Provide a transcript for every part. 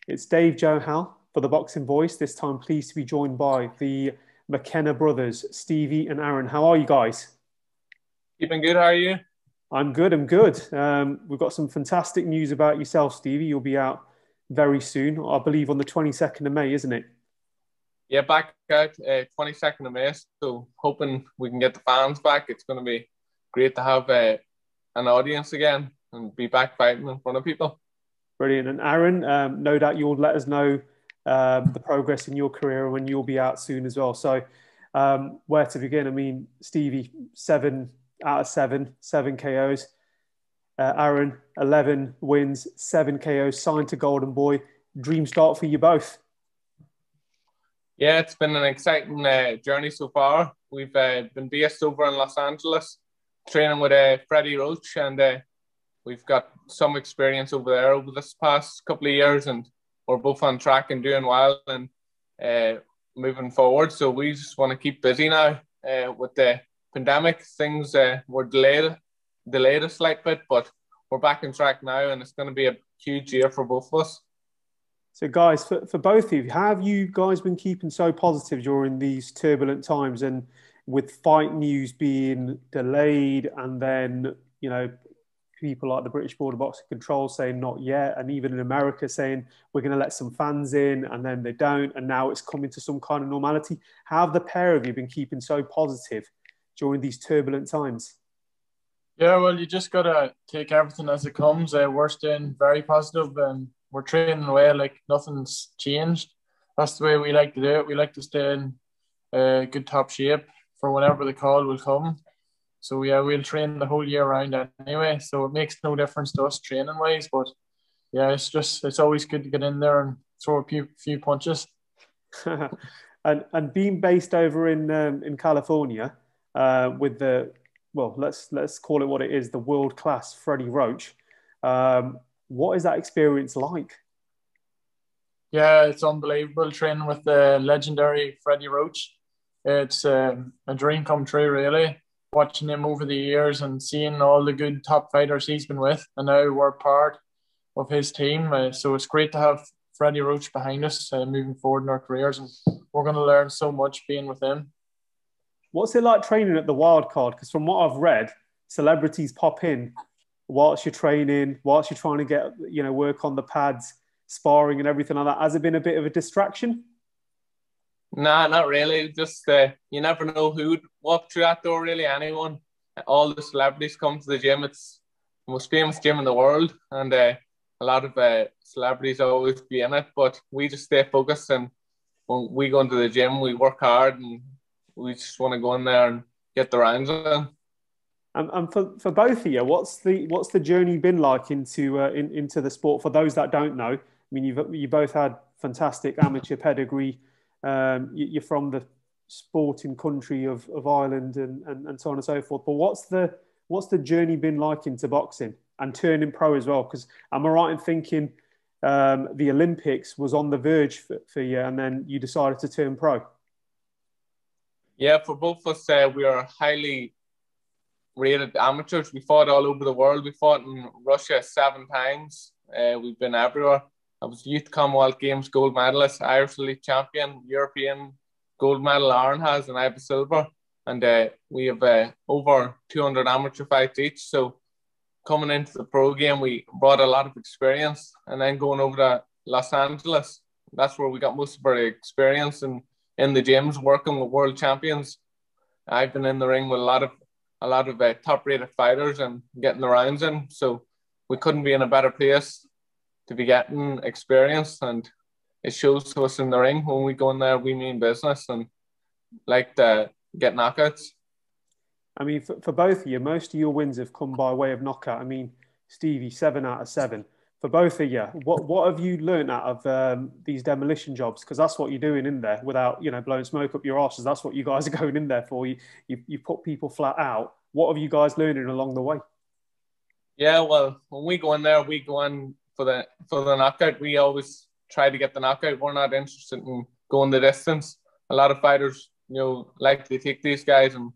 It's Dave Johal for the Boxing Voice. This time, pleased to be joined by the McKenna brothers, Stevie and Aaron. How are you guys? Keeping good, how are you? I'm good. I'm good. We've got some fantastic news about yourself, Stevie. You'll be out very soon, I believe, on the 22nd of May, isn't it? Yeah, back out 22nd of May, so hoping we can get the fans back. It's going to be great to have an audience again and be back fighting in front of people. Brilliant. And Aaron, no doubt you'll let us know the progress in your career when you'll be out soon as well. So where to begin? I mean, Stevie, 7 out of 7, 7 KOs. Aaron, 11 wins, 7 KOs, signed to Golden Boy. Dream start for you both. Yeah, it's been an exciting journey so far. We've been based over in Los Angeles, training with Freddie Roach, and we've got some experience over there over this past couple of years, and we're both on track and doing well and moving forward. So we just want to keep busy now. With the pandemic, things were delayed a slight bit, but we're back on track now, and it's going to be a huge year for both of us. So guys, for both of you, how have you guys been keeping so positive during these turbulent times, and with fight news being delayed, and then, you know, people like the British Board of Boxing Control saying not yet, and even in America saying we're going to let some fans in, and then they don't, and now it's coming to some kind of normality. How have the pair of you been keeping so positive during these turbulent times? Yeah, well, you just got to take everything as it comes. We're staying very positive, and we're training away like nothing's changed. That's the way we like to do it. We like to stay in good top shape for whenever the call will come. So yeah, we'll train the whole year round anyway. So it makes no difference to us training wise. But yeah, it's always good to get in there and throw a few punches. and being based over in California with the, well, let's call it what it is, the world class Freddie Roach. What is that experience like? Yeah, it's unbelievable training with the legendary Freddie Roach. It's a dream come true, really. Watching him over the years and seeing all the good top fighters he's been with, and now we're part of his team. So it's great to have Freddie Roach behind us moving forward in our careers, and we're going to learn so much being with him. What's it like training at the Wild Card? Because from what I've read, celebrities pop in whilst you're training, whilst you're trying to get, you know, work on the pads, sparring and everything like that. Has it been a bit of a distraction? Nah, not really. Just you never know who would walk through that door, really. Anyone. All the celebrities come to the gym. It's the most famous gym in the world, and a lot of celebrities always be in it. But we just stay focused, and when we go into the gym, we work hard, and we just want to go in there and get the rounds in. And for both of you, what's the journey been like into the sport? For those that don't know, I mean, you both had fantastic amateur pedigree. You're from the sporting country of Ireland and so on and so forth. But what's the journey been like into boxing and turning pro as well? Because am I right in thinking the Olympics was on the verge for you, and then you decided to turn pro? Yeah, for both of us, we are highly rated amateurs. We fought all over the world. We fought in Russia 7 times. We've been everywhere. I was Youth Commonwealth Games gold medalist, Irish Elite champion, European gold medal Aaron has, and I have a silver. And we have over 200 amateur fights each. So coming into the pro game, we brought a lot of experience. And then going over to Los Angeles, that's where we got most of our experience in the gyms, working with world champions. I've been in the ring with a lot of top-rated fighters and getting the rounds in. So we couldn't be in a better place to be getting experience, and it shows to us in the ring. When we go in there, we mean business and like to get knockouts. I mean, for both of you, most of your wins have come by way of knockout. I mean, Stevie, 7 out of 7. For both of you, what have you learned out of these demolition jobs? Because that's what you're doing in there, without, you know, blowing smoke up your asses. That's what you guys are going in there for. You put people flat out. What have you guys learning along the way? Yeah, well, when we go in there, we go in for the knockout. We always try to get the knockout. We're not interested in going the distance. A lot of fighters, you know, like to take these guys and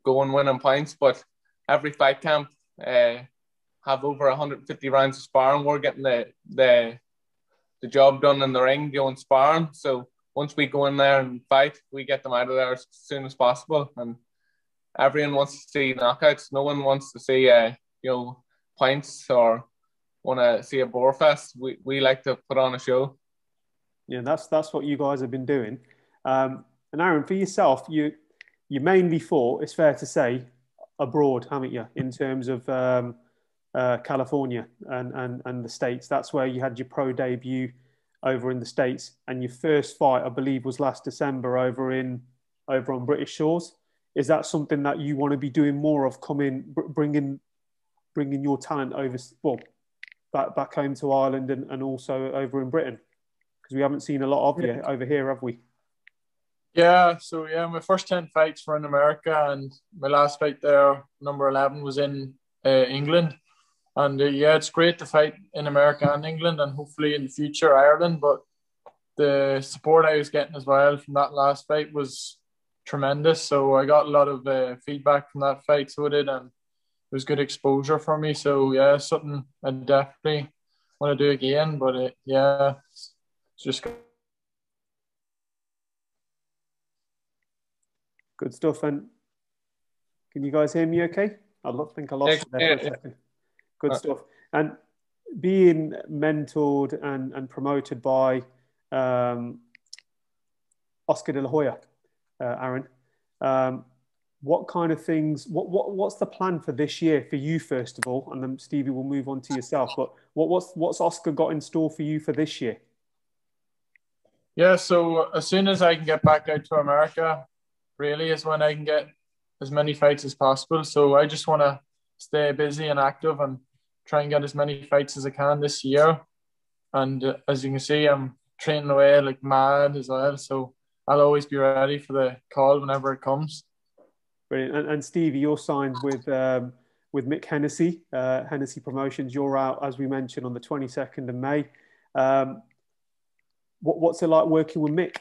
go and win on points, but every fight camp have over 150 rounds of sparring. We're getting the the job done in the ring, and sparring. So once we go in there and fight, we get them out of there as soon as possible. And everyone wants to see knockouts. No one wants to see points or want to see a bore fest. We like to put on a show. Yeah, that's what you guys have been doing. And Aaron, for yourself, you mainly fought, it's fair to say, abroad, haven't you? In terms of California and the States. That's where you had your pro debut over in the States, and your first fight, I believe, was last December over on British shores. Is that something that you want to be doing more of, bringing your talent over, back home to Ireland and also over in Britain? Because we haven't seen a lot of you over here, have we? Yeah, so my first 10 fights were in America, and my last fight there, number 11, was in England. And it's great to fight in America and England, and hopefully in the future Ireland. But the support I was getting as well from that last fight was tremendous. So I got a lot of feedback from that fight, so it did, and it was good exposure for me. So something I definitely want to do again. But it's just good stuff. And can you guys hear me okay? I think I lost you there for a second. Good stuff. And being mentored and promoted by Oscar de la Hoya, Aaron, what kind of things, what's the plan for this year for you, first of all? And then Stevie will move on to yourself. But what's Oscar got in store for you for this year? Yeah, so as soon as I can get back out to America, really is when I can get as many fights as possible. So I just want to stay busy and active and try and get as many fights as I can this year. And as you can see, I'm training away like mad as well. So I'll always be ready for the call whenever it comes. Brilliant. And Stevie, you're signed with Mick Hennessy, Hennessy Promotions. You're out, as we mentioned, on the 22nd of May. What's it like working with Mick?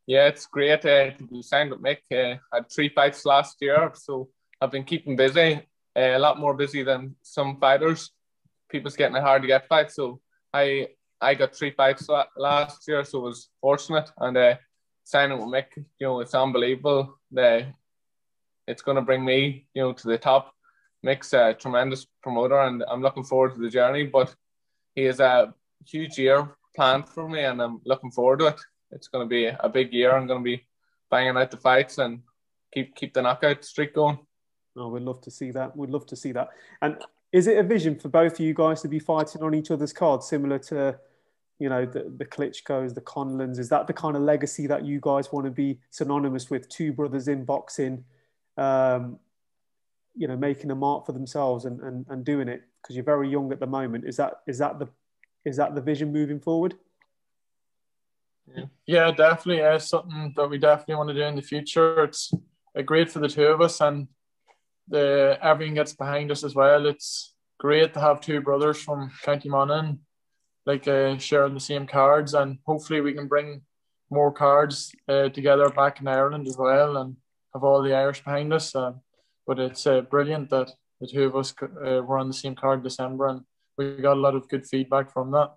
Yeah, it's great to be signed with Mick. I had 3 fights last year, so I've been keeping busy, a lot more busy than some fighters. People's getting it hard to get fights, so I got 3 fights last year, so I was fortunate. And signing with Mick, it's unbelievable. It's going to bring me, to the top. Mick's a tremendous promoter, and I'm looking forward to the journey. But he has a huge year planned for me, and I'm looking forward to it. It's going to be a big year. I'm going to be banging out the fights and keep the knockout streak going. Oh, we'd love to see that. We'd love to see that. And is it a vision for both of you guys to be fighting on each other's cards, similar to, the Klitschko's, the Conlons? Is that the kind of legacy that you guys want to be synonymous with? 2 brothers in boxing, making a mark for themselves and doing it, because you're very young at the moment. Is that the vision moving forward? Yeah, definitely. It's something that we definitely want to do in the future. It's great for the 2 of us, and everything gets behind us as well. It's great to have 2 brothers from County Monaghan, sharing the same cards, and hopefully we can bring more cards together back in Ireland as well, and have all the Irish behind us. But it's brilliant that the 2 of us were on the same card in December, and we got a lot of good feedback from that.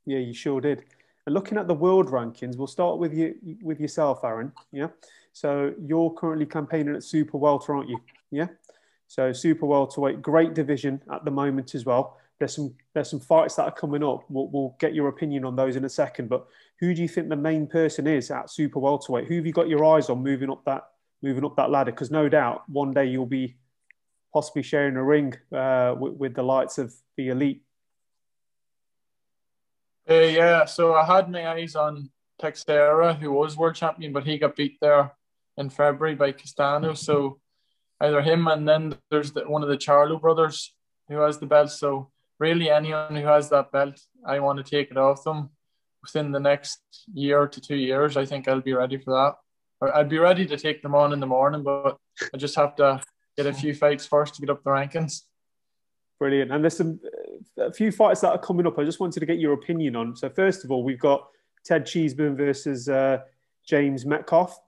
Yeah, you sure did. And looking at the world rankings, we'll start with yourself, Aaron. Yeah. So you're currently campaigning at Super Welter, aren't you? Yeah. So Super Welterweight, great division at the moment as well. There's some fights that are coming up. We'll get your opinion on those in a second. But who do you think the main person is at Super Welterweight? Who have you got your eyes on moving up that ladder? Because no doubt one day you'll be possibly sharing a ring with the likes of the elite. So I had my eyes on Teixeira, who was world champion, but he got beat there in February by Castano. So either him, and then there's one of the Charlo brothers who has the belt. So really anyone who has that belt, I want to take it off them within the next year to 2 years. I think I'll be ready for that. I'd be ready to take them on in the morning, but I just have to get a few fights first to get up the rankings. Brilliant. And there's a few fights that are coming up. I just wanted to get your opinion on. So first of all, we've got Ted Cheeseburn versus James Metcalf,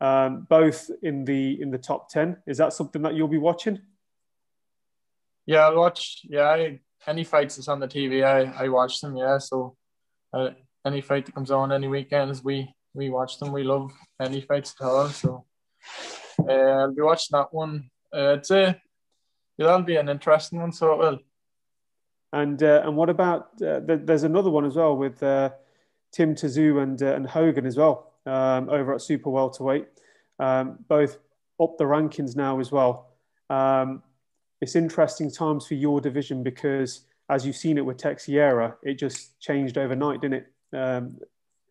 both in the top 10. Is that something that you'll be watching? Yeah, I'll watch. Yeah, any fights that's on the TV, I watch them. Yeah, so Any fight that comes on any weekends, we watch them. We love any fights at all. So I'll be watching that one. I'd say that'll be an interesting one. So it will. And what about there's another one as well with Tim Tszyu and Hogan as well over at Super Welterweight, both up the rankings now as well. It's interesting times for your division because, as you've seen it with Teixeira, it just changed overnight, didn't it?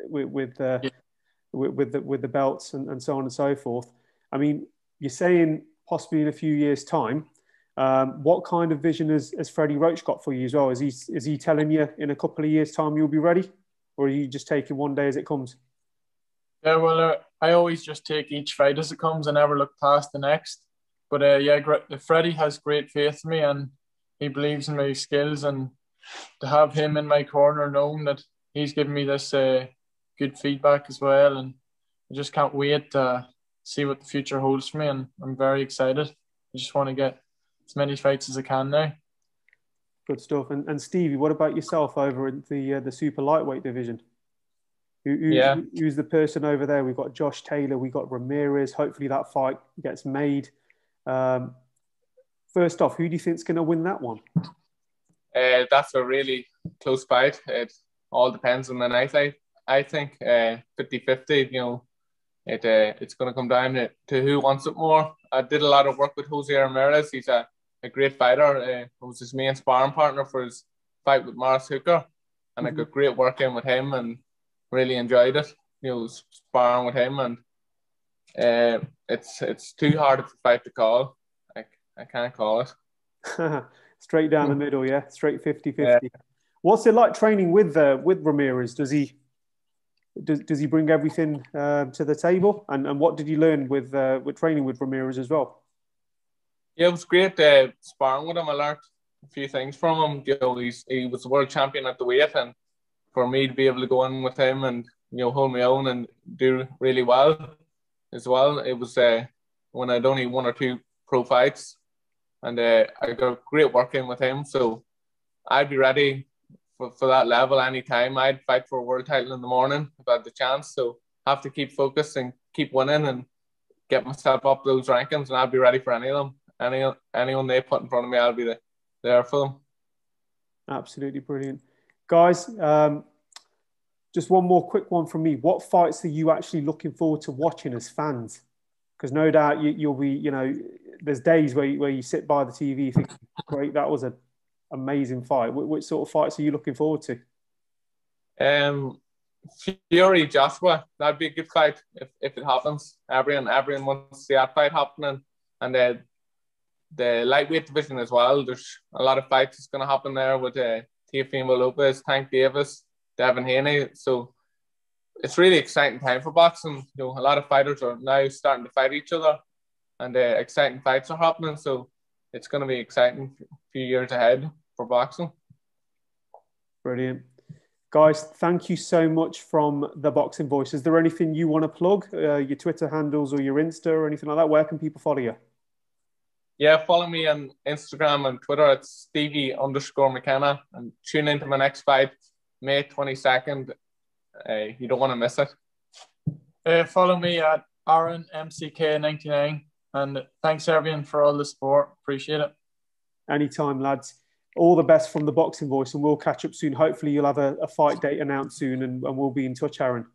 With the belts and so on and so forth. I mean, you're saying possibly in a few years' time. What kind of vision has Freddie Roach got for you as well? Is he telling you in a couple of years' time you'll be ready, or are you just taking one day as it comes? Yeah, well, I always just take each fight as it comes and never look past the next. But Freddie has great faith in me and he believes in my skills, and to have him in my corner, knowing that he's giving me this good feedback as well, and I just can't wait to see what the future holds for me, and I'm very excited. I just want to get as many fights as I can now. Good stuff. And Stevie, what about yourself over in the super lightweight division? Who's the person over there? We've got Josh Taylor, we've got Ramirez. Hopefully that fight gets made. First off, who do you think is going to win that one? That's a really close fight. It all depends on the night. I think 50-50, you know, it's going to come down to who wants it more. I did a lot of work with Jose Ramirez. He's a great fighter. It was his main sparring partner for his fight with Morris Hooker. And I got great work in with him and really enjoyed it, you know, sparring with him. And it's too hard of a fight to call. I can't call it. Straight down the middle, yeah? Straight 50-50. Yeah. What's it like training with Ramirez? Does he bring everything to the table? And what did you learn with training with Ramirez as well? Yeah, it was great sparring with him. I learned a few things from him. You know, he was the world champion at the weight, and for me to be able to go in with him and, you know, hold my own and do really well as well. It was when I'd only one or two pro fights, and I got great work in with him. So I'd be ready for that level anytime. I'd fight for a world title in the morning if I had the chance. So I have to keep focused and keep winning and get myself up those rankings, and I'll be ready for any of them. Anyone they put in front of me, I'll be there for them. Absolutely brilliant. Guys, just one more quick one from me. What fights are you actually looking forward to watching as fans? Because no doubt you'll be, you know, there's days where you sit by the TV thinking, great, that was an amazing fight. Which sort of fights are you looking forward to? Fury Joshua, that'd be a good fight if it happens. Everyone wants to see that fight happening. And the lightweight division as well. There's a lot of fights that's going to happen there with Teofimo Lopez, Tank Davis, Devin Haney. So it's really exciting time for boxing. You know, a lot of fighters are now starting to fight each other, and exciting fights are happening. So it's going to be exciting few years ahead for boxing. Brilliant. Guys, thank you so much from The Boxing Voice. Is there anything you want to plug? Your Twitter handles or your Insta or anything like that? Where can people follow you? Yeah, follow me on Instagram and Twitter. It's Stevie_McKenna. And tune into my next fight, May 22nd. You don't want to miss it. Follow me at Aaron MCK99. And thanks, everyone, for all the support. Appreciate it. Anytime, lads. All the best from The Boxing Voice, and we'll catch up soon. Hopefully you'll have a fight date announced soon, and we'll be in touch, Aaron.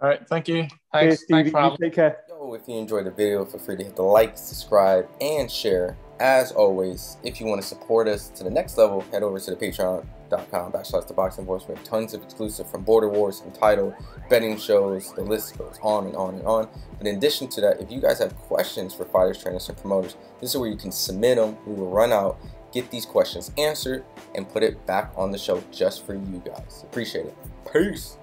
All right, thank you. Thanks, Stevie. Take care. So if you enjoyed the video, feel free to hit the like, subscribe, and share. As always, if you want to support us to the next level, head over to the patreon.com/ThaBoxingVoice. We have tons of exclusive from Border Wars, Entitled, betting shows, the list goes on and on and on. But in addition to that, if you guys have questions for fighters, trainers, and promoters, this is where you can submit them. We will run out, get these questions answered, and put it back on the show just for you guys. Appreciate it. Peace.